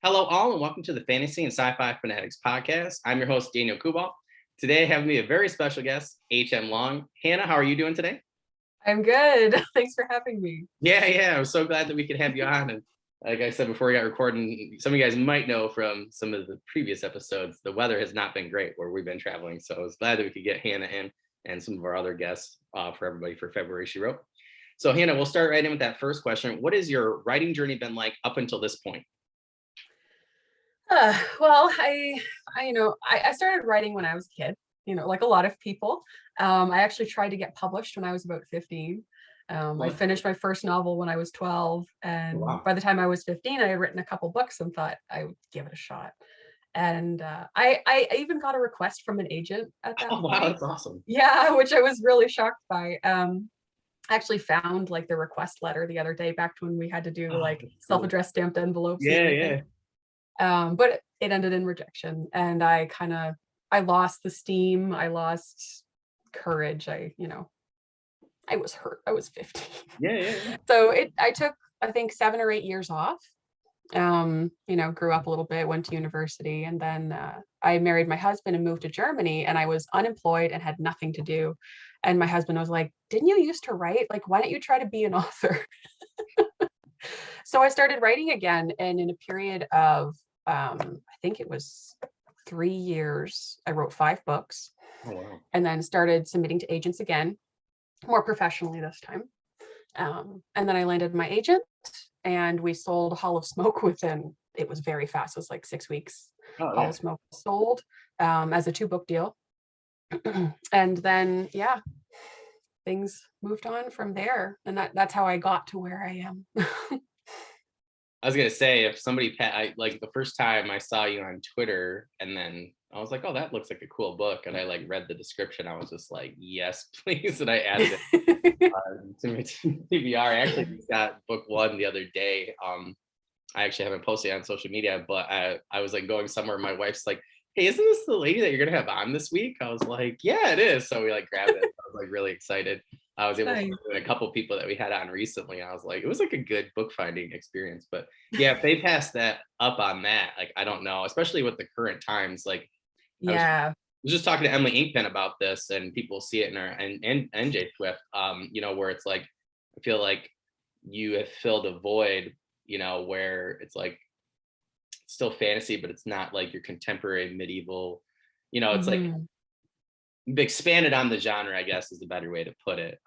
Hello, all, and welcome to the Fantasy and Sci-Fi Fanatics podcast. I'm your host, Daniel Coolbaugh. Today, I have me a very special guest, H.M. Long. Hannah, how are you doing today? I'm good. Thanks for having me. Yeah. I'm so glad that we could have you on. And like I said before we got recording, some of you guys might know from some of the previous episodes, the weather has not been great where we've been traveling. So I was glad that we could get Hannah in and some of our other guests for everybody for February She Wrote. So Hannah, we'll start right in with that first question. What has your writing journey been like up until this point? I started writing when I was a kid, like a lot of people. I actually tried to get published when I was about 15. I finished my first novel when I was 12. And Wow. by the time I was 15, I had written a couple books and thought I would give it a shot. And I even got a request from an agent at that point. Wow, that's awesome. Yeah, which I was really shocked by. I actually found like the request letter the other day back to when we had to do like self-addressed stamped envelopes. Yeah. But it ended in rejection, and I lost the steam. I lost courage. I was hurt. I was 15. Yeah. So I took, I think, 7 or 8 years off. Grew up a little bit, went to university, and then I married my husband and moved to Germany, and I was unemployed and had nothing to do. And my husband was like, "Didn't you used to write? Like, why don't you try to be an author?" So I started writing again, and in a period of, I think it was 3 years, I wrote 5 books. Oh, wow. And then started submitting to agents again, more professionally this time. And then I landed my agent, and we sold Hall of Smoke within, it was very fast. It was like 6 weeks. Oh, Hall yeah. of Smoke sold as a 2-book deal. And then, things moved on from there. And that's how I got to where I am. I was gonna say, if somebody like the first time I saw you on Twitter, and then I was like, oh, that looks like a cool book, and I like read the description, I was just like, yes, please, and I added it to my TBR. I actually just got book 1 the other day. I actually haven't posted it on social media, but I was like going somewhere. My wife's like, hey, isn't this the lady that you're gonna have on this week? I was like, yeah, it is. So we like grabbed it. I was like really excited. I was able to talk to a couple people that we had on recently. I was like, it was like a good book finding experience. But yeah, if they pass that up on that, like, I don't know, especially with the current times. Like, I was just talking to Emily Inkpen about this, and people see it in our and J Swift, where it's like, I feel like you have filled a void, where it's like still fantasy, but it's not like your contemporary medieval, it's like expanded on the genre, I guess is the better way to put it.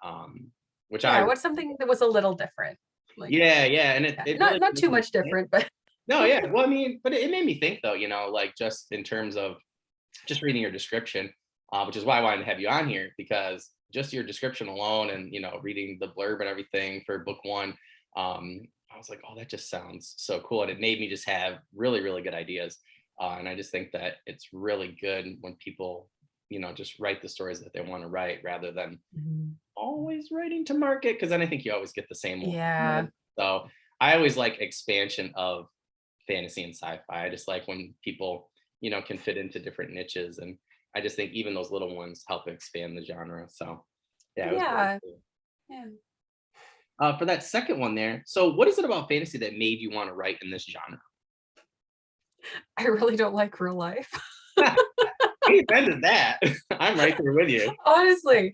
What's something that was a little different? Like, and it really not too much different, but no, yeah. Well, I mean, but it made me think though, like just in terms of just reading your description, which is why I wanted to have you on here, because just your description alone and reading the blurb and everything for book 1, I was like, oh, that just sounds so cool, and it made me just have really, really good ideas. And I just think that it's really good when people just write the stories that they want to write rather than always writing to market, because then I think you always get the same one. Yeah. So I always like expansion of fantasy and sci-fi. I just like when people can fit into different niches, and I just think even those little ones help expand the genre. So yeah. Really cool. For that second one there, so what is it about fantasy that made you want to write in this genre? I really don't like real life. We invented that. I'm right there with you. Honestly,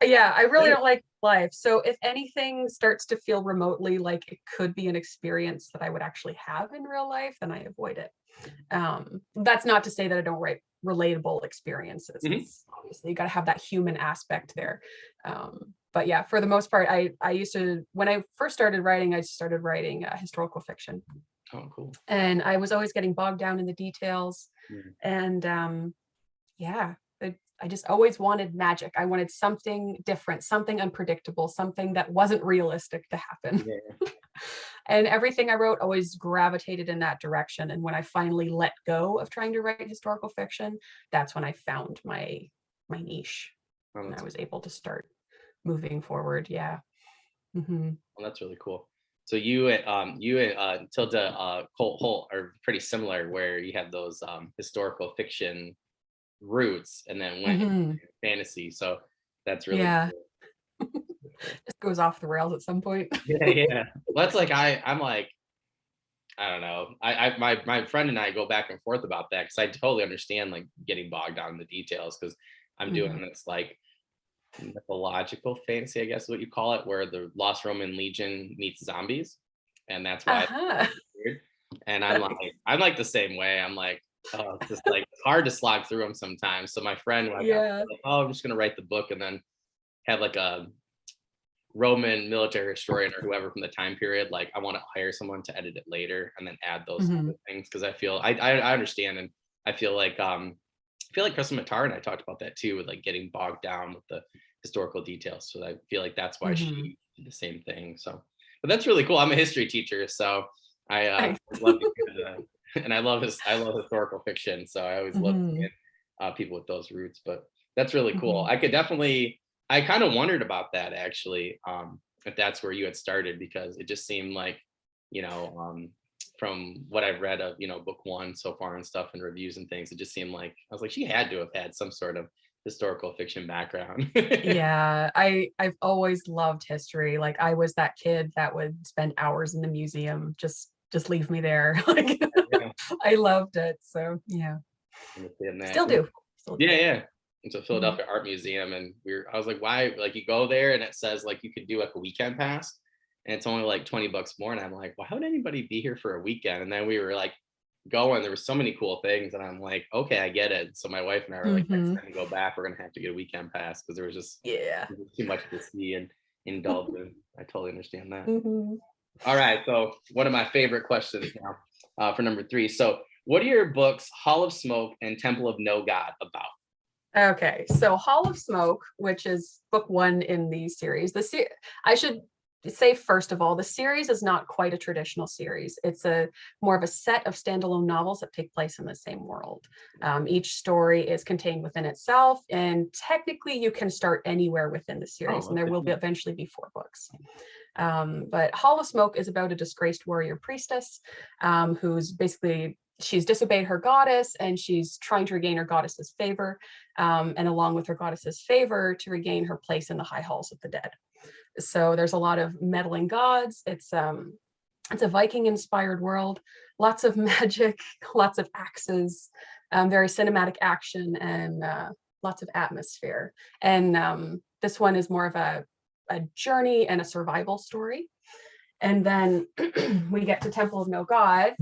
I really don't like life. So if anything starts to feel remotely like it could be an experience that I would actually have in real life, then I avoid it. That's not to say that I don't write relatable experiences. Obviously, you got to have that human aspect there. But yeah, for the most part, I used to, when I first started writing, I started writing historical fiction. Oh, cool. And I was always getting bogged down in the details. And I just always wanted magic. I wanted something different, something unpredictable, something that wasn't realistic to happen. Yeah. And everything I wrote always gravitated in that direction. And when I finally let go of trying to write historical fiction, that's when I found my niche. And I was able to start moving forward. Yeah. Well, that's really cool. So you and Tilda Colt Holt are pretty similar, where you have those historical fiction roots and then went into fantasy. So that's really cool. Just goes off the rails at some point. Yeah. Well, that's like I'm like, I don't know. My friend and I go back and forth about that because I totally understand like getting bogged down in the details because I'm Mhm. doing this like mythological fantasy, I guess is what you call it, where the Lost Roman Legion meets zombies, and that's why it's Uh-huh. weird. And I'm like the same way. I'm like, oh, it's just like it's hard to slog through them sometimes. So my friend, like, I'm Yeah. like, oh, I'm just gonna write the book and then have like a Roman military historian or whoever from the time period. Like, I want to hire someone to edit it later and then add those Mhm. other things because I feel I understand and I feel like Crystal Matar and I talked about that too with like getting bogged down with the historical details. So I feel like that's why Mhm. she did the same thing. So, but that's really cool. I'm a history teacher, so I Nice. love to do that. And I love historical fiction, so I always love Mhm. seeing people with those roots. But that's really cool. Mhm. I could definitely. I kind of wondered about that actually, if that's where you had started because it just seemed like, you know, from what I've read of, book one so far and stuff and reviews and things, it just seemed like I was like, she had to have had some sort of historical fiction background. Yeah, I've always loved history. Like I was that kid that would spend hours in the museum, just leave me there. Like Yeah, I loved it. So yeah, I understand that. still do. Still do. Yeah, yeah. It's a Mhm. Philadelphia Art Museum, and I was like, why? Like, you go there, and it says like you could do like a weekend pass, and it's only like $20 more. And I'm like, why would anybody be here for a weekend? And then we were like going. There were so many cool things, and I'm like, okay, I get it. So my wife and I were like, next Mhm. time we go back, we're gonna have to get a weekend pass because Yeah. there was too much to see and indulge in. I totally understand that. Mhm. All right, so one of my favorite questions now for number three. So, what are your books, Hall of Smoke and Temple of No God, about? Okay, so Hall of Smoke, which is book one in the series. I should say first of all, the series is not quite a traditional series. It's a more of a set of standalone novels that take place in the same world. Each story is contained within itself, and technically, you can start anywhere within the series, Oh, and there okay. will be eventually be 4 books. But Hall of Smoke is about a disgraced warrior priestess who's basically she's disobeyed her goddess and she's trying to regain her goddess's favor, and along with her goddess's favor to regain her place in the high halls of the dead. So there's a lot of meddling gods. It's a Viking inspired world, lots of magic, lots of axes, very cinematic action, and lots of atmosphere. And this one is more of a journey and a survival story. And then we get to Temple of No God.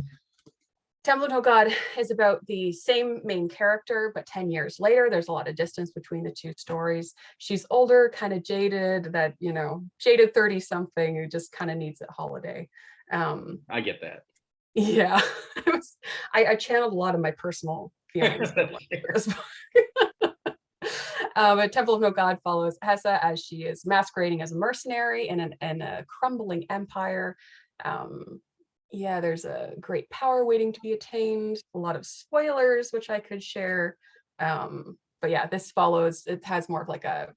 Temple of No God is about the same main character, but 10 years later. There's a lot of distance between the two stories. She's older, kind of jaded, jaded 30 something who just kind of needs a holiday. Um, I get that. yeah, I channeled a lot of my personal feelings in Sure. this book. But Temple of No God follows Hessa as she is masquerading as a mercenary in a crumbling empire. Um, yeah, there's a great power waiting to be attained. A lot of spoilers, which I could share. But yeah, it has more of like a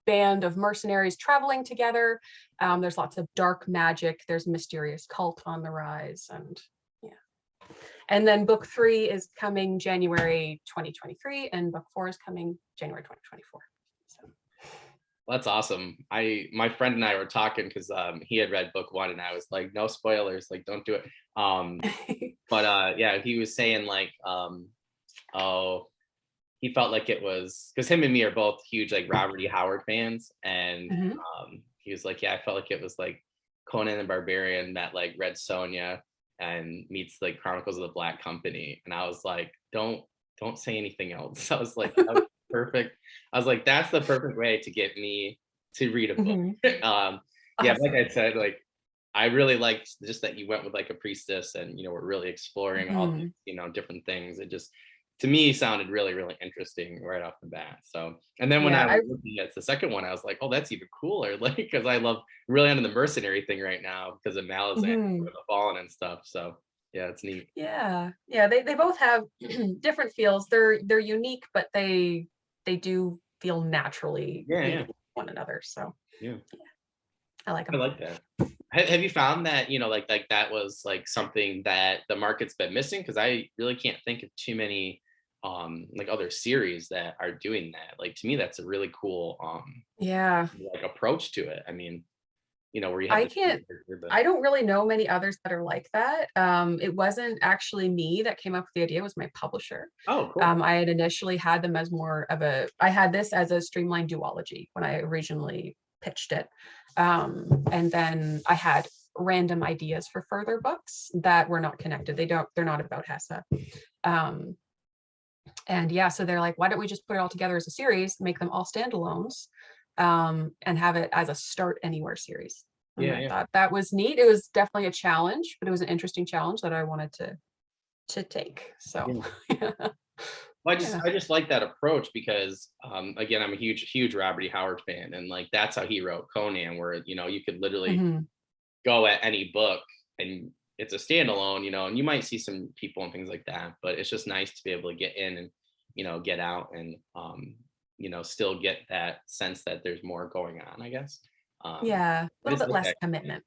band of mercenaries traveling together. There's lots of dark magic. There's a mysterious cult on the rise. And yeah. And then book three is coming January 2023, and book four is coming January 2024. So. That's awesome. My friend and I were talking because he had read book one and I was like, no spoilers, like don't do it. But yeah, he was saying like oh, he felt like it was because him and me are both huge like Robert E. Howard fans, and Mhm. he was like, yeah, I felt like it was like Conan the Barbarian met like Red Sonja and meets like Chronicles of the Black Company, and I was like, don't say anything else. I was like, that was perfect. I was like, that's the perfect way to get me to read a book. Mhm. Yeah, like Awesome. I said, like I really liked just that you went with like a priestess and we're really exploring all these, Mhm. different things. It just to me sounded really, really interesting right off the bat. So, and then when Yeah, I I was looking at the second one, I was like, oh, that's even cooler. Like, because I love really into the mercenary thing right now because of Malazan, mhm. the Fallen and stuff. So, yeah, it's neat. Yeah. Yeah, they both have different feels. They're unique, but they do feel naturally Yeah, yeah, readable with one another. So yeah. I like I them. like that. Have you found that like that was like something that the market's been missing? Because I really can't think of too many like other series that are doing that. Like to me, that's a really cool Yeah. like approach to it. I mean, where you have I the can't, character, but I don't really know many others that are like that. It wasn't actually me that came up with the idea, it was my publisher. oh, cool. I had initially had them as more of I had this as a streamlined duology when I originally pitched it. And then I had random ideas for further books that were not connected. They're not about Hessa. Um, and yeah, so they're like, why don't we just put it all together as a series, make them all standalones, and have it as a Start Anywhere series. And Yeah, I yeah. thought that was neat. It was definitely a challenge, but it was an interesting challenge that I wanted to take. So Yeah. yeah. Well, Yeah. I just like that approach because again, I'm a huge Robert E. Howard fan, and like that's how he wrote Conan, where you could literally Mhm. go at any book and it's a standalone, and you might see some people and things like that, but it's just nice to be able to get in and get out and still get that sense that there's more going on, I guess. Yeah, a I little just bit like less that. commitment.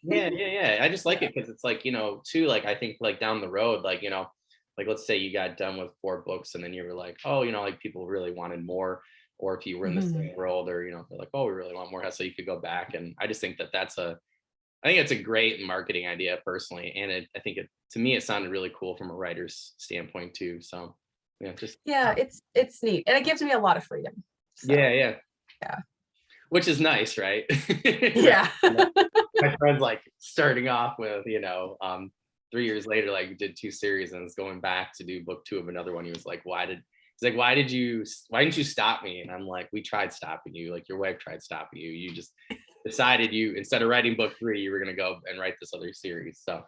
Yeah. I just like Yeah. it because it's like, too, like I think like down the road, like, like let's say you got done with 4 books and then you were like, oh, like people really wanted more. Or if you were in the Mhm. same world, or they're like, oh, we really want more, so you could go back. And I just think that I think it's a great marketing idea personally. And I think to me, it sounded really cool from a writer's standpoint too. So yeah, just, Yeah, it's neat, and it gives me a lot of freedom. yeah, So yeah. yeah. Which is nice, right? Right. Yeah. My friend's like starting off with, 3 years later, like did 2 series and is going back to do book 2 of another one. He was like, why didn't you stop me? And I'm like, we tried stopping you. Like your wife tried stopping you. You just decided instead of writing book 3, you were going to go and write this other series. So,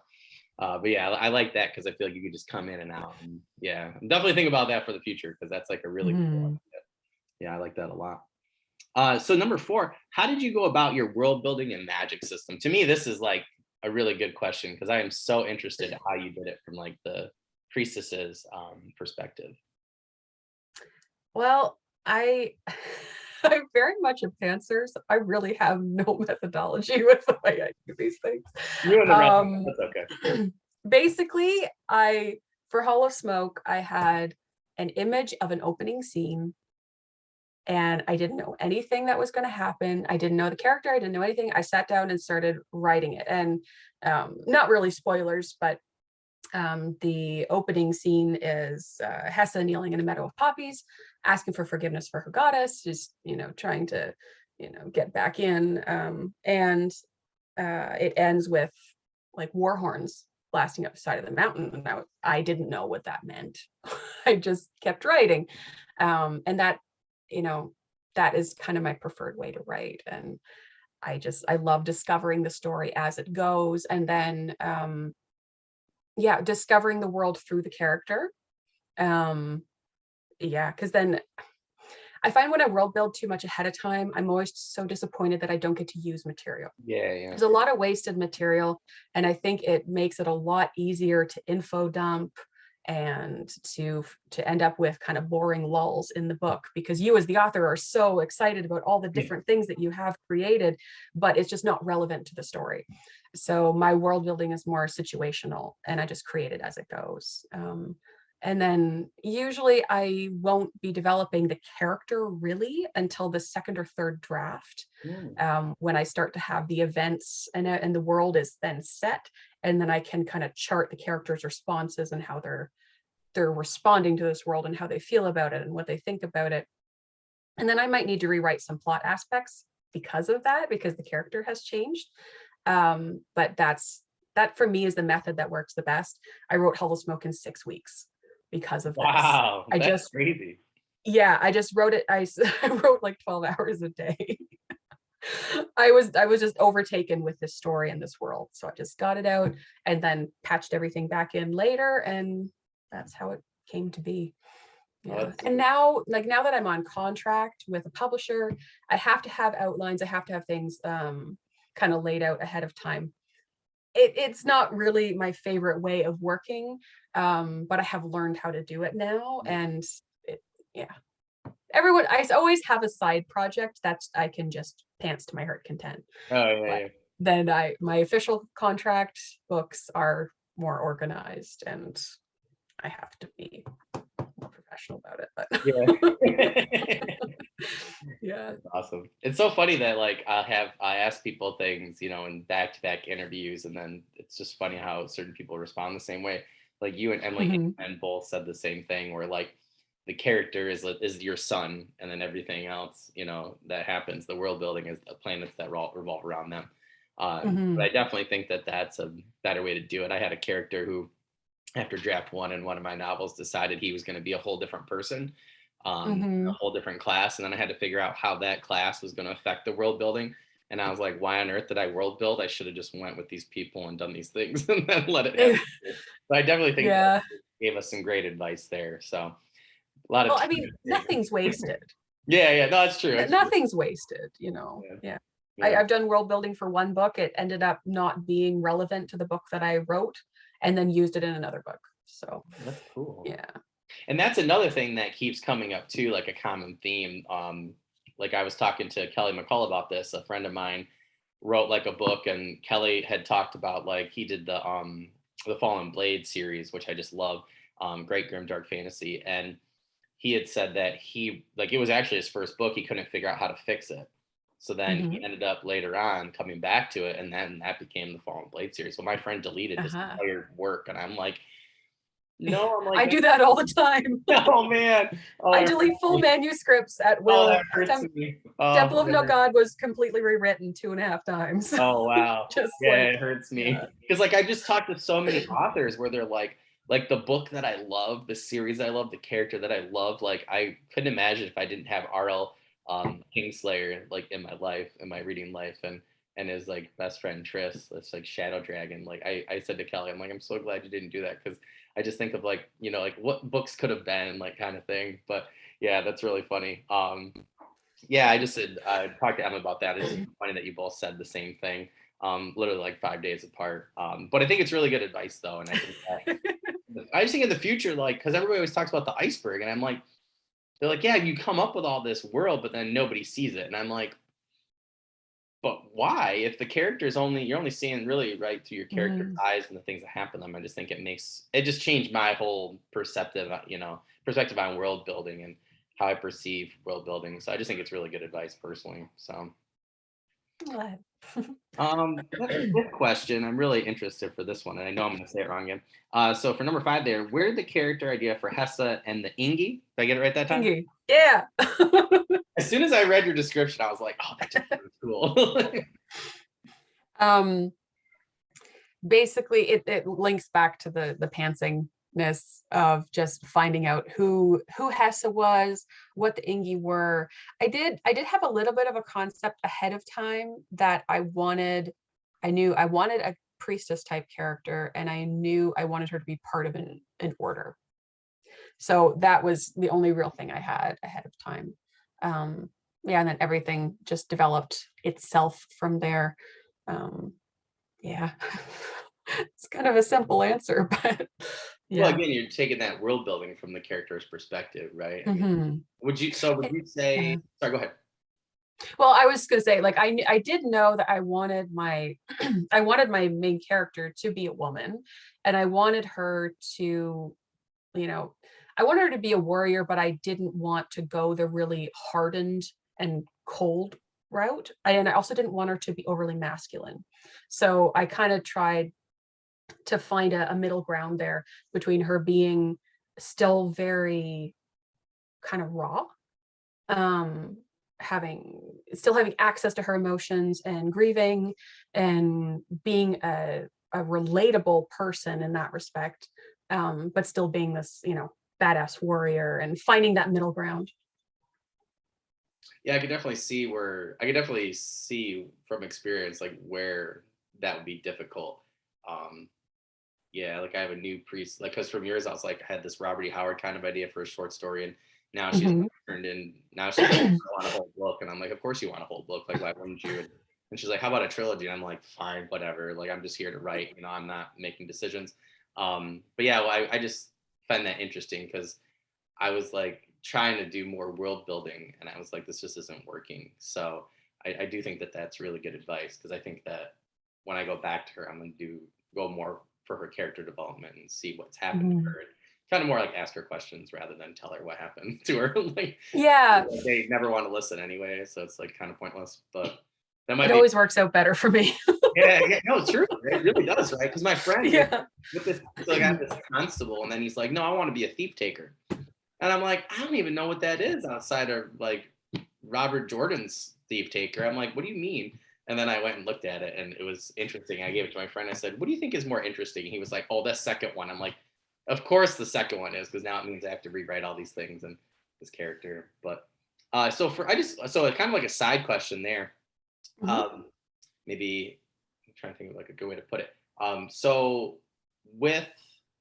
but yeah, I like that because I feel like you could just come in and out. And yeah, I'm definitely thinking about that for the future because that's like a really cool Mhm. idea. Yeah, I like that a lot. So number 4, how did you go about your world building and magic system? To me, this is like a really good question because I am so interested in how you did it from like the priestesses perspective. Well, I I'm very much a pantser, so I really have no methodology with the way I do these things. You and the rest, Um, that's okay. basically, for Hall of Smoke, I had an image of an opening scene, and I didn't know anything that was going to happen. I didn't know the character. I didn't know anything. I sat down and started writing it, and not really spoilers, but the opening scene is Hessa kneeling in a meadow of poppies, asking for forgiveness for her goddess, just trying to get back in, and it ends with like war horns blasting up the side of the mountain, and I didn't know what that meant. I just kept writing, and you know that is kind of my preferred way to write, and I love discovering the story as it goes, and then yeah, discovering the world through the character. Um, yeah, because then I find when I world build too much ahead of time, I'm always so disappointed that I don't get to use material. Yeah, yeah, There's a lot of wasted material, and I think it makes it a lot easier to info dump and to end up with kind of boring lulls in the book, because you as the author are so excited about all the yeah. different things that you have created, but it's just not relevant to the story. So my world building is more situational, and I just create it as it goes. And then usually I won't be developing the character really until the second or third draft, Mm. when I start to have the events, and the world is then set, and then I can kind of chart the characters' responses and how they're responding to this world and how they feel about it and what they think about it. And then I might need to rewrite some plot aspects because of that, because the character has changed. But that for me is the method that works the best. I wrote Hell of Smoke in 6 weeks because of this. Wow, I that's just crazy. Yeah, I just wrote it. I wrote like 12 hours a day. I was just overtaken with this story and this world. So I just got it out and then patched everything back in later, and that's how it came to be. Oh, Yeah. that's And now, like now that I'm on contract with a publisher, I have to have outlines, I have to have things kind of laid out ahead of time. It's not really my favorite way of working, but I have learned how to do it now. And it, yeah, I always have a side project that I can just pants to my heart content. oh yeah, But yeah. then my official contract books are more organized, and I have to be more professional about it, Yeah. but yeah. That's awesome. It's so funny that like I ask people things, in back-to-back interviews, and then it's just funny how certain people respond the same way. Like you and Emily Mhm. and both said the same thing, where like the character is your son, and then everything else, that happens. The world building is the planets that revolve around them. But Mhm. I definitely think that that's a better way to do it. I had a character who, after draft one in one of my novels, decided he was going to be a whole different person, a Mhm. whole different class. And then I had to figure out how that class was going to affect the world building. And I was like, why on earth did I world build? I should have just went with these people and done these things and then let it happen. But I definitely think that Yeah. gave us some great advice there. So a lot of Well, I time mean, to dig. nothing's wasted. Yeah, yeah, no, it's true. It's true. Nothing's wasted, Yeah, Yeah. yeah, I've done world building for one book. It ended up not being relevant to the book that I wrote, and then used it in another book. So, that's cool. yeah. And that's another thing that keeps coming up too, like a common theme. Like I was talking to Kelly McCall about this. A friend of mine wrote like a book, and Kelly had talked about like he did the Fallen Blade series, which I just love. Great grim dark fantasy, and he had said that he like it was actually his first book. He couldn't figure out how to fix it. So then he Mhm. ended up later on coming back to it, and then that became the Fallen Blade series. So my friend deleted his Uh-huh. entire work, and I'm like, no, I'm like, I do that all the time. oh man, oh I that delete hurts full me. manuscripts at Oh, that will. hurts me. Oh, Temple of that No hurts. God was completely rewritten 2.5 times. Oh wow. Just Yeah, like, it hurts yeah. me because like I just talked to so many authors where they're like the book that I love, the series I love, the character that I love. Like I couldn't imagine if I didn't have R.L. Kingslayer like in my life, in my reading life, and his like best friend Triss, that's like Shadow Dragon. Like I said to Kelly, I'm like, I'm so glad you didn't do that because I just think of like like what books could have been like kind of thing. But yeah, that's really funny. Yeah, I just said I talked to Emma about that. It's funny that you both said the same thing, literally like 5 days apart. But I think it's really good advice though, and I think that I just think in the future, like, because everybody always talks about the iceberg, and I'm like, they're like, yeah, you come up with all this world, but then nobody sees it, and I'm like, but why? If the character is only you're only seeing really right through your character's Mhm. eyes and the things that happen to them, I just think it just changed my whole perspective on world building and how I perceive world building. So I just think it's really good advice personally. So Glad. this question, I'm really interested for this one, and I know I'm going to say it wrong again. So for number 5 there, where did the character idea for Hessa and the Ingi? Did I get it right that time? Kingy. Yeah. As soon as I read your description, I was like, oh, that just sounds cool. um Basically it links back to the pantsingness of just finding out who Hessa was, what the Ingi were. I did have a little bit of a concept ahead of time that I knew I wanted a priestess type character, and I knew I wanted her to be part of an order. So that was the only real thing I had ahead of time. Yeah, and then everything just developed itself from there. Um, yeah. It's kind of a simple answer, but Well, yeah. again, you're taking that world building from the character's perspective, right? I mean, Mhm. would you say, Yeah. sorry, go ahead. Well, I was gonna say, like, I did know that I wanted my I wanted my main character to be a woman, and I wanted her to, you know, I wanted her to be a warrior, but I didn't want to go the really hardened and cold route. And I also didn't want her to be overly masculine. So I kind of tried to find a middle ground there between her being still very kind of raw, um having still having access to her emotions and grieving and being a relatable person in that respect, but still being this badass warrior and finding that middle ground. Yeah, I could definitely see from experience like where that would be difficult. Um, yeah, like I have a new priest, like because from yours I was like I had this Robert E. Howard kind of idea for a short story, and now she's Mhm. turned in. Now she's like, I want a whole book, and I'm like, of course you want a whole book. Like, why wouldn't you? And she's like, how about a trilogy? And I'm like, fine, whatever. Like, I'm just here to write. I'm not making decisions. But yeah, well, I just find that interesting because I was like trying to do more world building, and I was like, this just isn't working. So I do think that that's really good advice because I think that when I go back to her, I'm going to go more for her character development and see what's happened to Mhm. her. kind of more like ask her questions rather than tell her what happened to her. Like Yeah, they never want to listen anyway, so it's like kind of pointless. But that it might be always works out better for me. yeah, yeah, no, it's true. It really does, right? Because my friend Yeah. with this, so I got this constable, and then he's like, "No, I want to be a thief taker," and I'm like, "I don't even know what that is outside of like Robert Jordan's thief taker." I'm like, "What do you mean?" And then I went and looked at it, and it was interesting. I gave it to my friend. I said, "What do you think is more interesting?" And he was like, "Oh, the second one." I'm like, "Of course, the second one is because now it means I have to rewrite all these things and this character." But so for I just so kind of like a side question there. Mhm. Um, maybe I'm trying to think of like a good way to put it. So with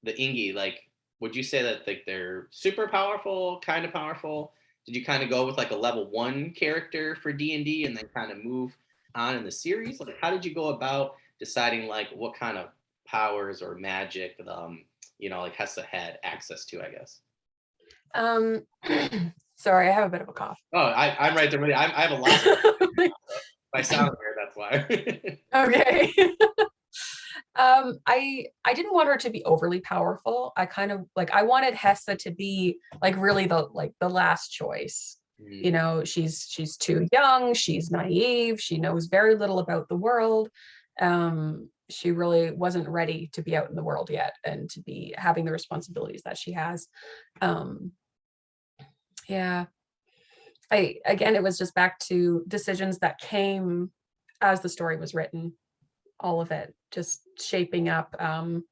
the Ingi, like, would you say that like they're super powerful, kind of powerful? Did you kind of go with like a level 1 character for D&D and then kind of move on in the series? Like, how did you go about deciding like what kind of powers or magic, like Hessa had access to? I guess. Um, sorry, I have a bit of a cough. Oh, I'm right there with you. I have a lot. If I sound weird, that's why. Okay. I didn't want her to be overly powerful. I kind of like I wanted Hessa to be like really the last choice. Mm, You know, she's too young, she's naive, she knows very little about the world. She really wasn't ready to be out in the world yet and to be having the responsibilities that she has. Um, yeah. I again it was just back to decisions that came as the story was written, all of it just shaping up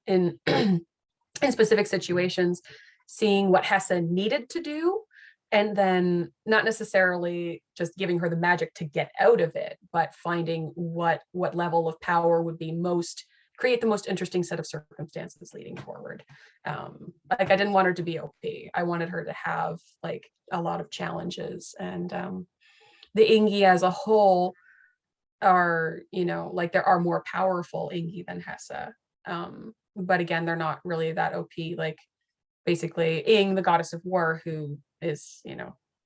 in in specific situations, seeing what Hessa needed to do, and then not necessarily just giving her the magic to get out of it, but finding what level of power would be most create the most interesting set of circumstances leading forward. Like I didn't want her to be OP. I wanted her to have like a lot of challenges, and the Ingi as a whole are, like there are more powerful Ingi than Hessa. But again, they're not really that OP. Like basically, Ing, the goddess of war, who is,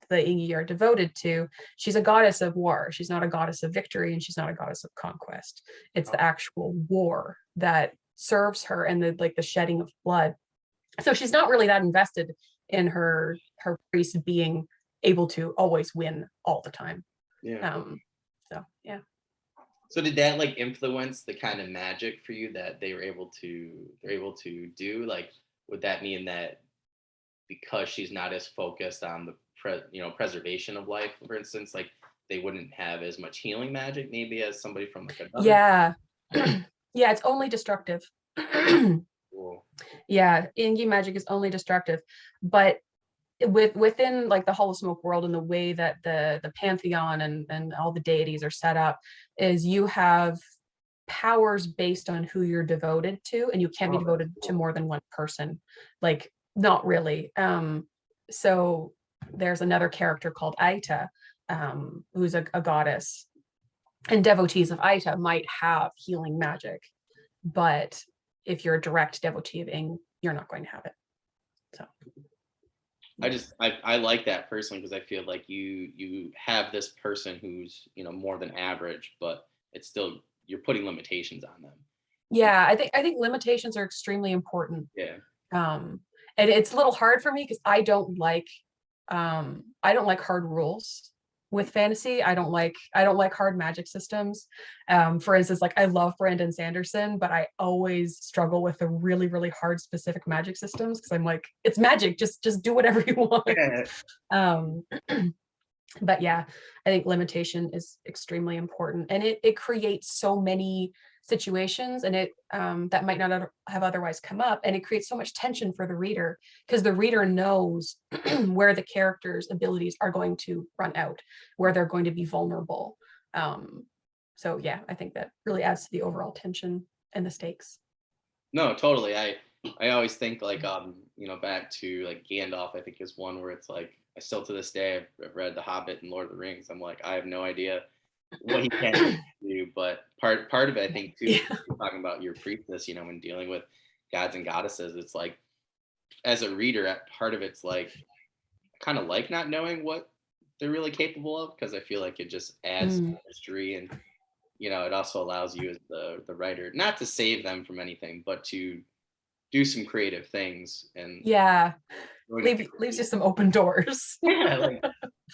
the Ingi are devoted to, she's a goddess of war. She's not a goddess of victory, and she's not a goddess of conquest. It's the actual war that serves her, and the shedding of blood. So she's not really that invested in her priest being able to always win all the time. yeah. So yeah. So did that like influence the kind of magic for you that they're able to do? Like, would that mean that because she's not as focused on the preservation of life, for instance, like they wouldn't have as much healing magic maybe as somebody from like another Yeah. Yeah, it's only destructive. school? Yeah, Ingi magic is only destructive, but within like the Hall of Smoke world and the way that the pantheon and all the deities are set up is you have powers based on who you're devoted to, and you can't be Oh, that's devoted to cool. more than one person. Like not really. So there's another character called Aita, who's a goddess, and devotees of Aita might have healing magic, but if you're a direct devotee of Ing, you're not going to have it. So I yeah. just I like that personally because I feel like you have this person who's more than average, but it's still you're putting limitations on them. Yeah, I think limitations are extremely important. Yeah. Um, and it's a little hard for me because I don't like hard rules with fantasy. I don't like hard magic systems. For instance, like I love Brandon Sanderson, but I always struggle with the really, really hard specific magic systems because I'm like, it's magic, just do whatever you want. Yeah. Um, but yeah, I think limitation is extremely important, and it creates so many situations, and it that might not have otherwise come up, and it creates so much tension for the reader because the reader knows where the characters' abilities are going to run out, where they're going to be vulnerable. So yeah, I think that really adds to the overall tension and the stakes. No, totally. I always think like back to like Gandalf. I think is one where it's like I still to this day I've read The Hobbit and Lord of the Rings. I'm like I have no idea what he can do, but part of it I think too, Yeah. talking about your priestess, when dealing with gods and goddesses, it's like as a reader, part of it's like kind of like not knowing what they're really capable of because I feel like it just adds Mm. mystery and it also allows you as the writer not to save them from anything, but to do some creative things and Yeah. going to Leaves you some open doors. yeah, like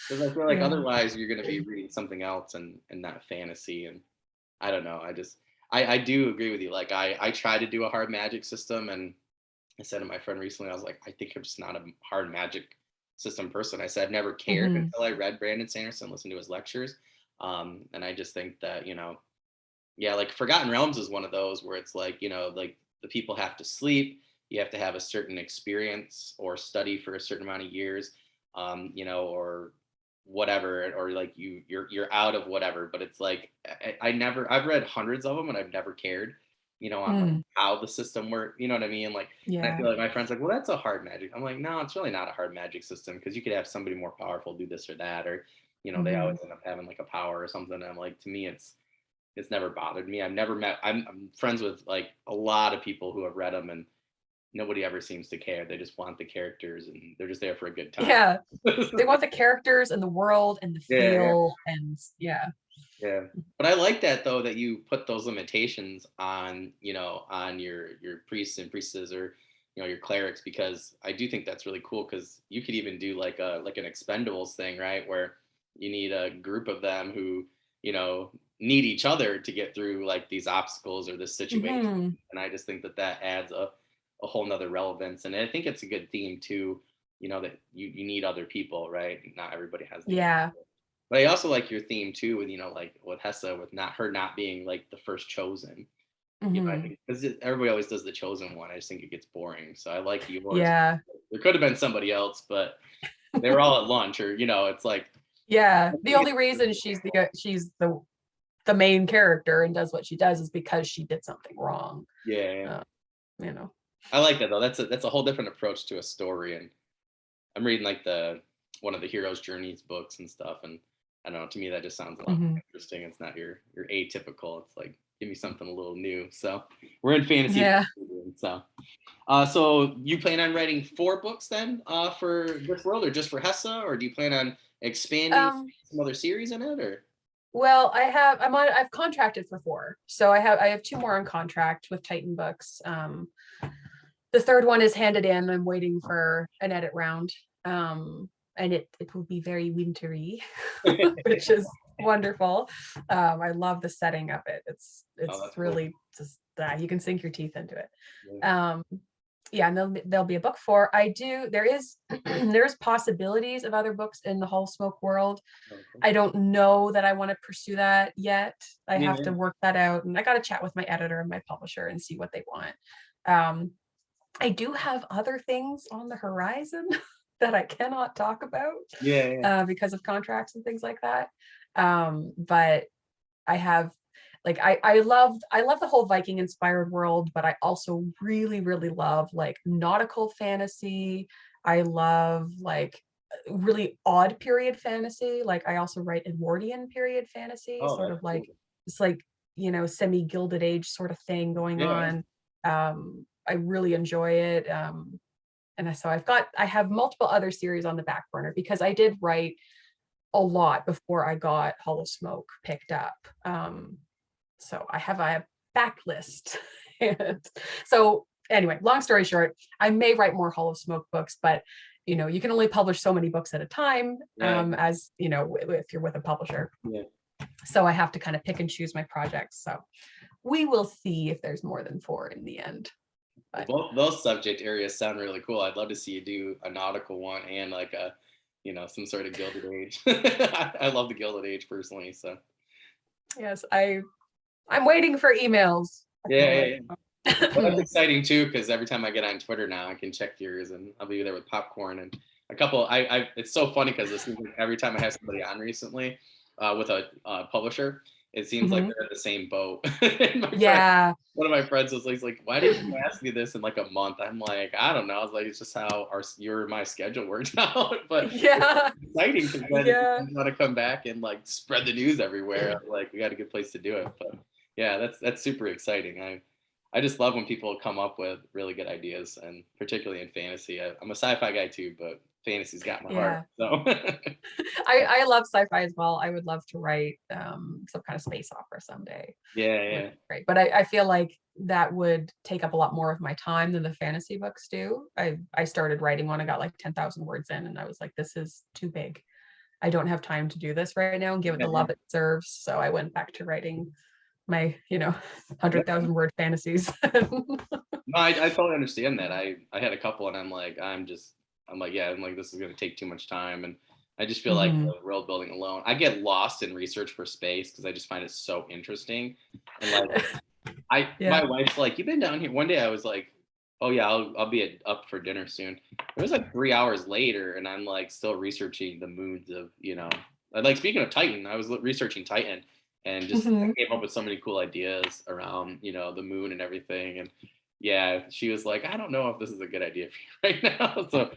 because I feel like Yeah. otherwise you're going to be reading something else and not fantasy. And I don't know. I do agree with you. Like I try to do a hard magic system, and I said to my friend recently, I was like, I think I'm just not a hard magic system person. I said I've never cared Mhm. until I read Brandon Sanderson, listened to his lectures. And I just think that, yeah, like Forgotten Realms is one of those where it's like, like the people have to sleep, you have to have a certain experience or study for a certain amount of years, or whatever, or like you're out of whatever. But it's like I never I've read hundreds of them and I've never cared, on like Mm. how the system worked, you know what I mean? Like, and I Yeah. feel like my friends like, well, that's a hard magic. I'm like, no, it's really not a hard magic system because you could have somebody more powerful do this or that, or they always Mhm. end up having like a power or something. And I'm like, to me, it's never bothered me. I've never met. I'm friends with like a lot of people who have read them, and nobody ever seems to care. They just want the characters, and they're just there for a good time. Yeah. They want the characters and the world and the Yeah, yeah, feel and yeah. yeah. But I like that though that you put those limitations on on your priests and priestesses or your clerics, because I do think that's really cool because you could even do like an expendables thing, right, where you need a group of them who need each other to get through like these obstacles or this situation. Mhm. And I just think that that adds a whole nother relevance, and I think it's a good theme too, that you need other people, right? Not everybody has the Yeah. but I also like your theme too, with like with Hessa, with not being like the first chosen. I Mhm. think because everybody always does the chosen one. I just think it gets boring. So I like yours. Yeah. There could have been somebody else, but they were all at lunch, or it's like Yeah. The only reason she's the main character and does what she does is because she did something wrong. yeah, yeah. Uh, you know. I like that though. That's a whole different approach to a story. And I'm reading like the one of the hero's journeys books and stuff, and I don't know. To me, that just sounds a lot more Mhm. interesting. It's not your atypical. It's like give me something a little new. So we're in fantasy, Yeah. so. So you plan on writing 4 books then for this world, or just for Hessa, or do you plan on expanding Um some other series in it, or? well, I've contracted for 4. So I have 2 more on contract with Titan Books. The third one is handed in. I'm waiting for an edit round. And it will be very wintry, which is wonderful. I love the setting of it. Oh, It's that's cool. really just you can sink your teeth into it. Yeah. Um, yeah, and there'll be a book 4. There is there's possibilities of other books in the Whole Smoke world. Okay. I don't know that I want to pursue that yet. I Yeah, have yeah. to work that out, and I got to chat with my editor and my publisher and see what they want. Um, I do have other things on the horizon that I cannot talk about Yeah, yeah. because of contracts and things like that. But I have like I love the whole Viking inspired world, but I also really, really love like nautical fantasy. I love like really odd period fantasy. Like I also write Edwardian period fantasy, Oh, sort that's of like cool. it's like, semi Gilded Age sort of thing going Yeah, yeah. on. I really enjoy it. And so I have multiple other series on the back burner because I did write a lot before I got Hollow Smoke picked up. So I have a backlist. And so anyway, long story short, I may write more Hollow Smoke books, but you can only publish so many books at a time, Right. as if you're with a publisher. Yeah. So I have to kind of pick and choose my projects. So we will see if there's more than 4 in the end. Well, But both those subject areas sound really cool. I'd love to see you do a nautical one and like a, some sort of Gilded Age. I love the Gilded Age personally. So yes, I'm waiting for emails at the yeah, yeah, moment. yeah. Well, that's exciting too, because every time I get on Twitter now, I can check yours, and I'll be there with popcorn and a couple. It's so funny because it seems like every time I have somebody on recently with a publisher, it seems like Mhm. they're in the same boat. And Yeah. one of my friends was like, "Why didn't you ask me this in like a month?" I'm like, "I don't know." I was like, "It's just how my schedule worked out." But Yeah. it's exciting because then if you Yeah. guys want to come back and like spread the news everywhere, like we got a good place to do it. But yeah, that's super exciting. I just love when people come up with really good ideas, and particularly in fantasy. I'm a sci-fi guy too, but fantasy's got my heart. Yeah. So I love sci-fi as well. I would love to write some kind of space opera someday. yeah, It would yeah. be great. But I feel like that would take up a lot more of my time than the fantasy books do. I started writing one, I got like 10,000 words in, and I was like, this is too big. I don't have time to do this right now and give it the love it deserves. So I went back to writing my, 100,000 word fantasies. No, I totally understand that. I had a couple, and I'm like, yeah, I'm like, this is gonna take too much time, and I just feel like Mhm. the world building alone. I get lost in research for space because I just find it so interesting, and like Yeah. my wife's like, you've been down here. One day I was like, oh yeah, I'll be up for dinner soon. It was like 3 hours later, and I'm like still researching the moons of, like speaking of Titan, I was researching Titan, and just I Mhm. came up with so many cool ideas around, the moon and everything. And yeah, she was like, I don't know if this is a good idea for you right now. So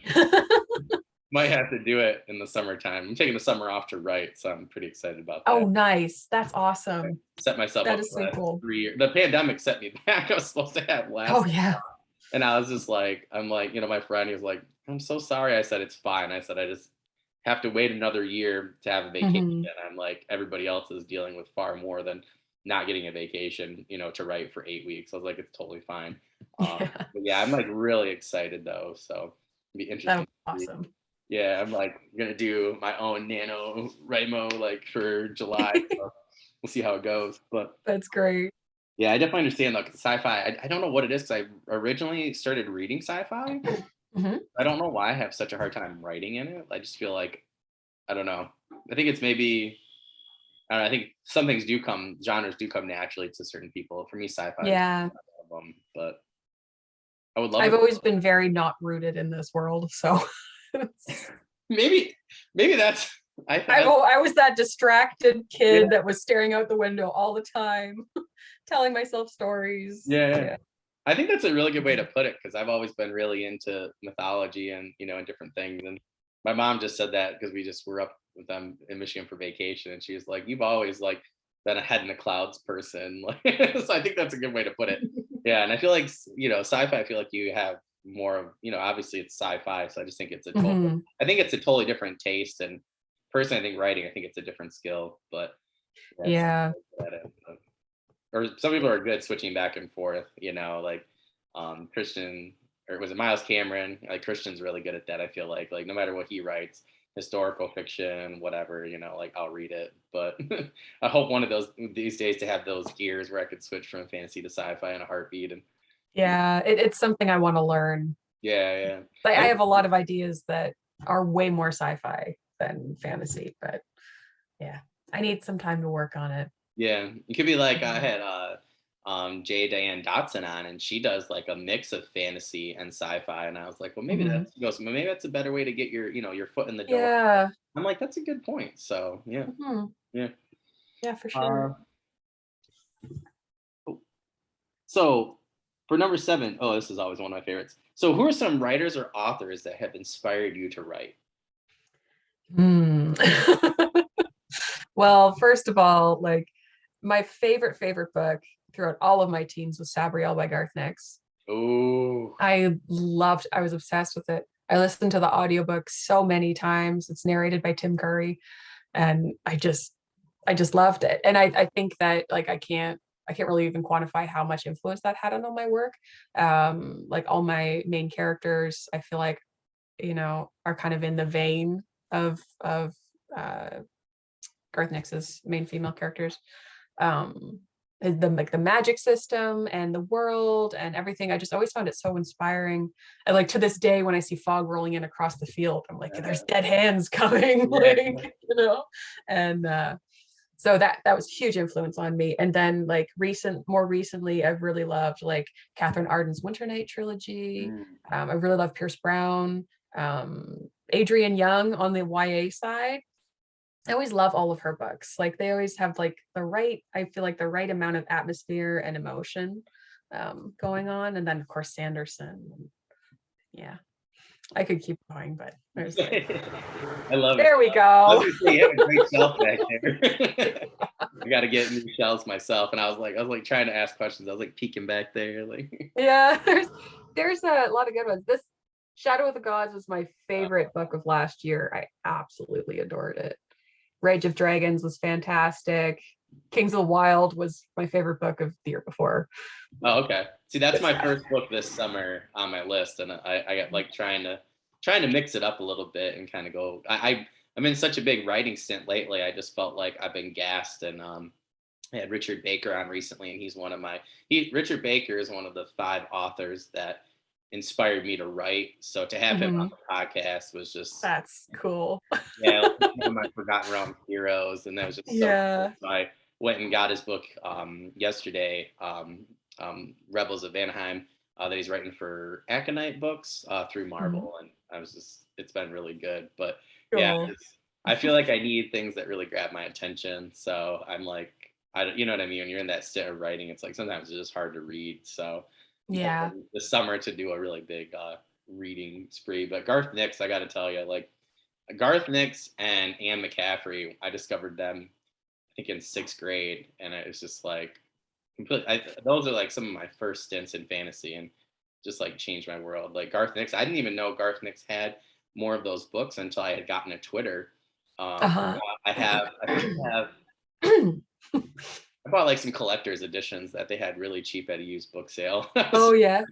might have to do it in the summertime. I'm taking the summer off to write, so I'm pretty excited about Oh, that. nice. That's awesome. Set myself That up is for so the last cool. 3 years. The pandemic set me back. I was supposed to have Oh, last, yeah. and I was just like, I'm like, my friend, he was like, I'm so sorry. I said, it's fine. I said, I just have to wait another year to have a vacation. Mhm. I'm like, everybody else is dealing with far more than not getting a vacation, to write for 8 weeks. I was like, it's totally fine. Yeah. But yeah, I'm like really excited though. So it'll be That interesting was to see. awesome. Yeah, I'm like gonna do my own nano Ramo like for July. So we'll see how it goes. But That's great. yeah, I definitely understand though, 'cause sci-fi. I don't know what it is because I originally started reading sci-fi. Mhm. I don't know why I have such a hard time writing in it. I just feel like I don't know. I think it's maybe I don't know, I think some things do come genres do come naturally to certain people. For me, sci-fi is Yeah. one of them, but I would love I've it. always been very not rooted in this world, so Maybe maybe that's I I was that distracted yeah, kid that was staring out the window all the time, telling myself stories. yeah, yeah. Yeah. I think that's a really good way to put it because I've always been really into mythology and and different things. And my mom just said that because we just were up with them in Michigan for vacation, and she was like, "You've always like been a head in the clouds person." Like, so I think that's a good way to put it. Yeah, and I feel like sci-fi. I feel like you have more of obviously it's sci-fi, so I just think it's a total. Mhm. I think it's a totally different taste, and personally, I think writing. I think it's a different skill, but yeah, some Yeah. people are good at it. Or some people are good switching back and forth, like Christian or was it Miles Cameron? Like Christian's really good at that. I feel like no matter what he writes, historical fiction, whatever, like I'll read it. But I hope one of those these days to have those gears where I could switch from fantasy to sci-fi in a heartbeat. And Yeah, it's something I wanna learn. yeah, yeah. I And have a lot of ideas that are way more sci-fi than fantasy, but yeah, I need some time to work on it. yeah, it could be like I Mhm. had J. Diane Dotson on, and she does like a mix of fantasy and sci-fi, and I was like, well, maybe Mhm. maybe that's a better way to get your foot in the door. Yeah. I'm like, that's a good point. So yeah, Mhm. yeah. Yeah, for sure. Uh, oh, so for number 7, oh, this is always one of my favorites. So who are some writers or authors that have inspired you to write? Hmm. Well, first of all, like my favorite book throughout all of my teens was Sabriel by Garth Nix. Oh, I was obsessed with it. I listened to the audiobook so many times. It's narrated by Tim Curry, and I just loved it. And I think that like I can't really even quantify how much influence that had on all my work. Like all my main characters, I feel like, are kind of in the vein of uh Garth Nix's main female characters. Um, the like the magic system and the world and everything. I just always found it so inspiring. And like to this day, when I see fog rolling in across the field, I'm like, there's dead hands coming, yeah. And so that was huge influence on me. And then like more recently, I've really loved like Catherine Arden's Winter Night trilogy. Mm. I really love Pierce Brown, Adrienne Young on the YA side. I always love all of her books. Like they always have like I feel like the right amount of atmosphere and emotion going on. And then of course Sanderson. Yeah, I could keep going, but there's like, I love it. there we I was go. gonna say you have a great shelf back there. I got to get new shelves myself, and I was like trying to ask questions. I was like peeking back there, like Yeah, there's a lot of good ones. Shadow of the Gods was my favorite book of last year. I absolutely adored it. Rage of Dragons was fantastic. Kings of the Wild was my favorite book of the year before. Oh, okay. See, that's Good my stuff. first book this summer on my list, and I got like trying to mix it up a little bit and kind of go. I'm in such a big writing stint lately. I just felt like I've been gassed, and I had Richard Baker on recently, and he's one of my Richard Baker is one of the 5 authors that inspired me to write. So to have him on Mhm. the podcast was just, That's cool. yeah, like one of my forgotten realm heroes, and that was just so cool. Yeah. So I went and got his book yesterday, Rebels of Anaheim, that he's writing for Aconite Books through Mhm. Marvel, and I was just, it's been really good. But yeah, Cool. I feel like I need things that really grab my attention. So I'm like, I don't, you know what I mean? When you're in that state of writing, it's like sometimes it's just hard to read. So I'm Yeah. hoping this summer to do a really big reading spree. But Garth Nix, I got to tell you, like Garth Nix and Anne McCaffrey, I discovered them, I think in 6th grade, and it was just like those are like some of my first stints in fantasy, and just like changed my world. Like Garth Nix, I didn't even know Garth Nix had more of those books until I had gotten a Twitter. Uh-huh. I think I have, I bought like some collector's editions that they had really cheap at a used book sale. Oh yeah.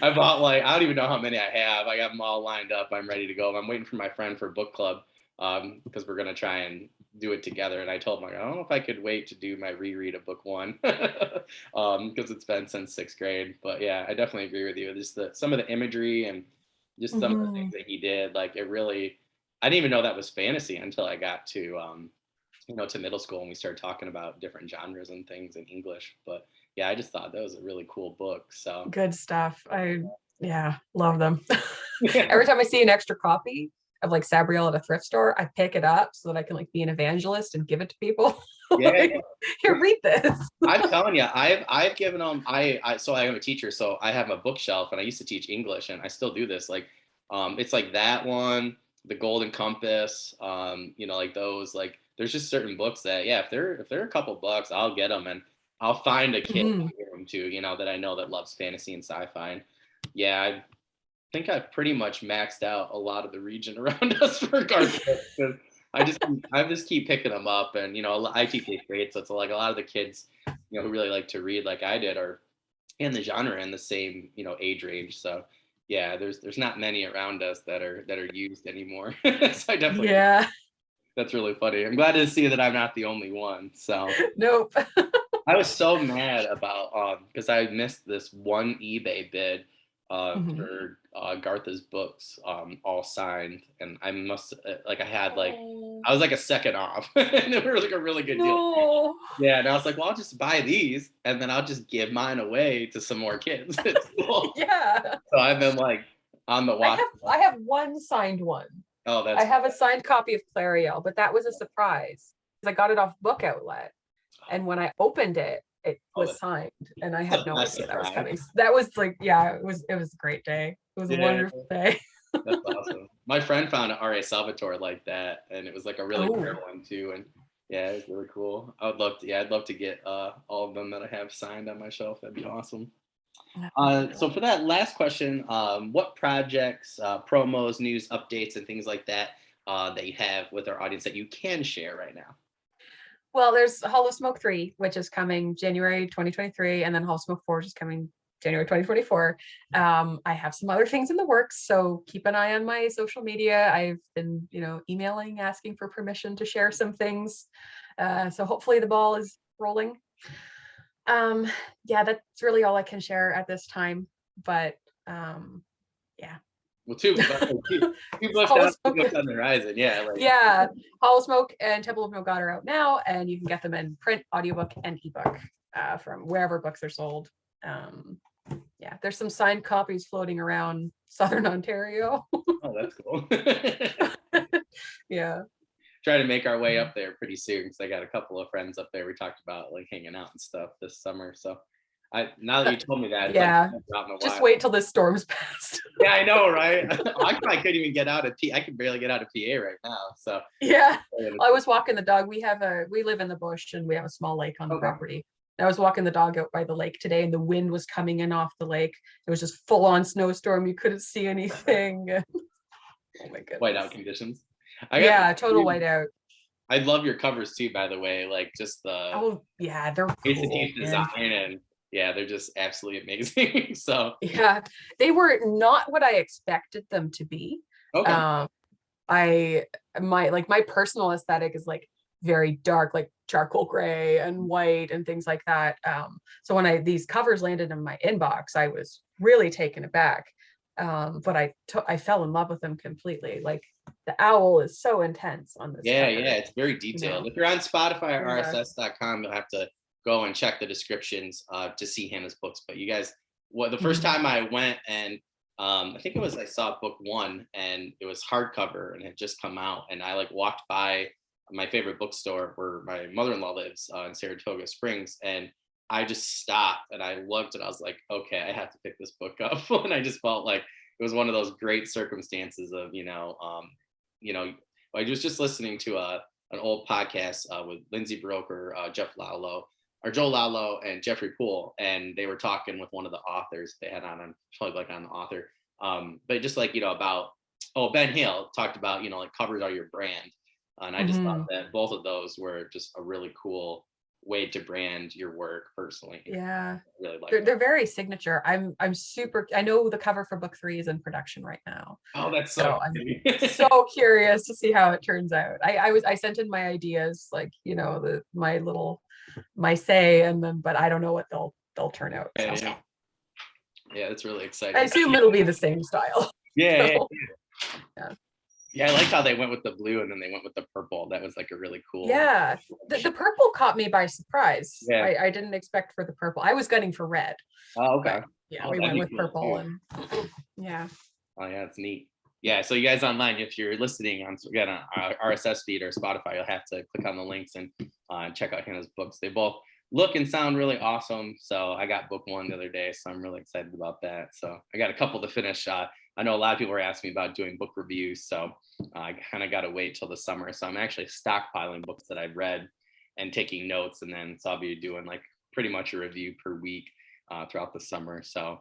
I bought like, I don't even know how many I have. I got them all lined up. I'm ready to go. I'm waiting for my friend for book club because we're gonna try and do it together. And I told him, like, I don't know if I could wait to do my reread of book 1 because it's been since 6th grade. But yeah, I definitely agree with you. Just some of the imagery and just some of the things Mhm. that he did. Like it really, I didn't even know that was fantasy until I got to to middle school and we started talking about different genres and things in English. But yeah, I just thought that was a really cool book. So Good stuff. Yeah, love them. yeah, Every time I see an extra copy of like Sabriel at a thrift store, I pick it up so that I can like be an evangelist and give it to people. yeah, Like, here, read this. I'm telling you, I've given them. So I am a teacher, so I have a bookshelf, and I used to teach English, and I still do this. Like, it's like that one, the Golden Compass, like those. Like, there's just certain books that, yeah, if they're a couple bucks, I'll get them, and I'll find a kid Mhm. to give them to, that I know that loves fantasy and sci-fi. And yeah, I think I've pretty much maxed out a lot of the region around us for garden books, 'cause I just keep picking them up, and I teach 8th grade, so it's like a lot of the kids, who really like to read like I did, are in the genre in the same age range. So yeah, there's not many around us that are used anymore. So I definitely, Yeah. that's really funny. I'm glad to see that I'm not the only one. So Nope. I was so mad about because I missed this one eBay bid Mhm. for Gartha's books all signed, and I must like I had like Oh, I was like a second off, and it was like a really good deal. no. Yeah, and I was like, well, I'll just buy these, and then I'll just give mine away to some more kids at school. Yeah. So I've been like on the I watch. have I have one signed one. Oh, I that's have a signed copy of Clariel, but that was a surprise because I got it off Book Outlet. And when I opened it, it oh, was signed, and I that's had the no best idea that was surprise. coming. That was like, yeah, it was a great day. It was a Yeah. wonderful day. That's awesome. My friend found an R.A. Salvatore like that, and it was like a really rare Oh, one too. And yeah, it was really cool. I'd love to get all of them that I have signed on my shelf. That'd be awesome. that would be So for that last question, what projects, promos, news updates, and things like that that you have with our audience that you can share right now? well, there's Hollow Smoke 3, which is coming January 2023, and then Hollow Smoke 4 is coming January 2024. I have some other things in the works, so keep an eye on my social media. I've been, emailing, asking for permission to share some things. So hopefully the ball is rolling. Um, yeah, that's really all I can share at this time. But yeah. Well, two books Hollow down, two Smoke books on the horizon. Yeah, like yeah, Hollow Smoke and Temple of No God are out now, and you can get them in print, audiobook, and ebook from wherever books are sold. Yeah, there's some signed copies floating around Southern Ontario. oh, that's cool. Yeah. Try to make our way up there pretty soon because I got a couple of friends up there. We talked about like hanging out and stuff this summer. So now that you told me that, it's like Yeah. out in a Just while. wait till this storm's past. Yeah, I know, right? I probably couldn't even get out of I could barely get out of PA right now. So Yeah. I was walking the dog. We live in the bush and we have a small lake on the okay. property. I was walking the dog out by the lake today, and the wind was coming in off the lake. It was just full on snowstorm. You couldn't see anything. Oh my Whiteout goodness. conditions. Yeah, total whiteout. I love your covers too, by the way. Like just the Oh yeah, they're basic cool, design, man. and yeah, they're just absolutely amazing. So Yeah, they were not what I expected them to be. okay. Um, I my personal aesthetic is like very dark, like charcoal gray and white and things like that. So when these covers landed in my inbox, I was really taken aback. But I fell in love with them completely. Like the owl is so intense on this Yeah, cover, yeah, it's very you detailed. know. If you're on Spotify or Yeah. RSS.com, you'll have to go and check the descriptions to see Hannah's books. But you guys, the first Mhm. time I went and I think it was I saw book one and it was hardcover and it had just come out, and I like walked by my favorite bookstore where my mother-in-law lives in Saratoga Springs, and I just stopped and I looked and I was like, okay, I have to pick this book up, and I just felt like it was one of those great circumstances of you know I was just listening to an old podcast with Lindsay Broker, Jeff Lalo, or Joe Lalo, and Jeffrey Poole, and they were talking with one of the authors they had on. I'm probably like on the author, but just like about Ben Hill talked about like covers are your brand, and I just thought Mhm. that both of those were just a really cool way to brand your work personally. Yeah. I really like that. They're very signature. I'm super, I know the cover for book 3 is in production right now. Oh, that's so So I'm exciting. so curious to see how it turns out. I sent in my ideas, like, my say, and then but I don't know what they'll turn out. Yeah, So yeah, yeah, that's really I exciting. assume it'll be the same style. Yeah, yeah. So yeah. Yeah, I like how they went with the blue and then they went with the purple. That was like a really cool. Yeah. The purple caught me by surprise. Yeah. I didn't expect for the purple. I was gunning for red, Oh, but okay. yeah, Oh, we that'd went be with cool purple too. and yeah. Oh, yeah, it's neat. Yeah, so you guys online, if you're listening on again on our RSS feed or Spotify, you'll have to click on the links and check out Hannah's books. They both look and sound really awesome. So I got book one the other day, so I'm really excited about that. So I got a couple to finish. I know a lot of people are asking me about doing book reviews, so I kind of got to wait till the summer. So I'm actually stockpiling books that I've read and taking notes, and then so I'll be doing like pretty much a review per week throughout the summer. So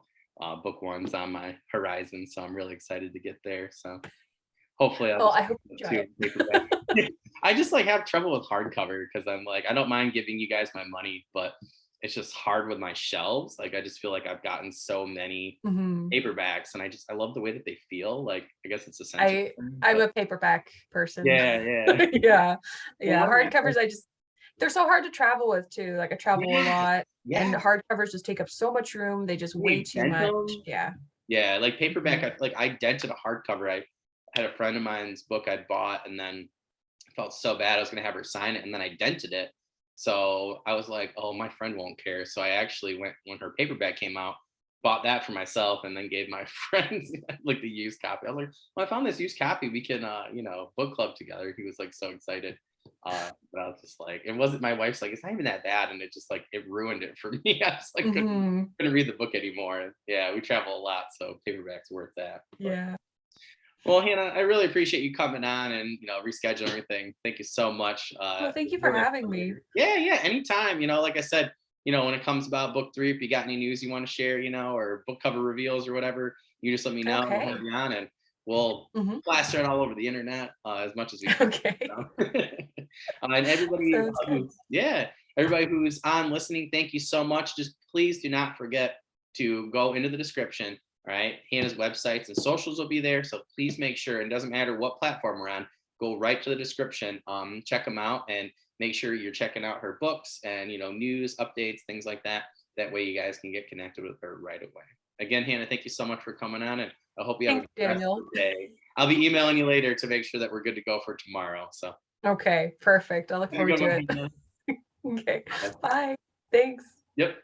book one's on my horizon, so I'm really excited to get there. So hopefully I'll Well, just I hope you enjoy do it. paperback. I just like have trouble with hardcover because I'm like I don't mind giving you guys my money, but it's just hard with my shelves. Like I just feel like I've gotten so many Mhm. paperbacks, and I love the way that they feel. Like I guess it's a sensory I thing, I'm but a paperback person. yeah, yeah. Yeah. Well, Yeah, hardcovers, they're so hard to travel with too. Like I travel a yeah, lot, and yeah. hardcovers just take up so much room. They just weigh Wait, too much. Dental. Yeah. Yeah, like paperback. Mhm. I dented a hardcover. I had a friend of mine's book I bought, and then felt so bad I was gonna have her sign it, and then I dented it. So I was like, oh, my friend won't care. So I actually went when her paperback came out, bought that for myself, and then gave my friends like the used copy. I was like, well, I found this used copy. We can book club together. He was like so excited. But I was just like, it wasn't my wife's like, it's not even that bad. And it just like it ruined it for me. I was like Mhm. couldn't read the book anymore. Yeah, we travel a lot, so paperback's worth that. But Yeah. well, Hannah, I really appreciate you coming on and rescheduling everything. Thank you so much. Well, thank you for Really a having me. pleasure. Yeah, yeah, anytime. Like I said, when it comes about book three, if you got any news you want to share, or book cover reveals or whatever, you just let me know. We'll have Okay. you on, and we'll Mhm. plaster it all over the internet as much as we can. Okay. And everybody, Sounds good. everybody who's on listening, thank you so much. Just please do not forget to go into the description. All right, Hannah's websites and socials will be there, so please make sure. It doesn't matter what platform we're on. Go right to the description, check them out, and make sure you're checking out her books and news updates, things like that. That way, you guys can get connected with her right away. Again, Hannah, thank you so much for coming on, and I hope you have a Thanks, good rest of Daniel. the day. I'll be emailing you later to make sure that we're good to go for tomorrow. So Okay, perfect. I look have a forward good to one, it. Hannah. Okay. Bye. Thanks. Yep.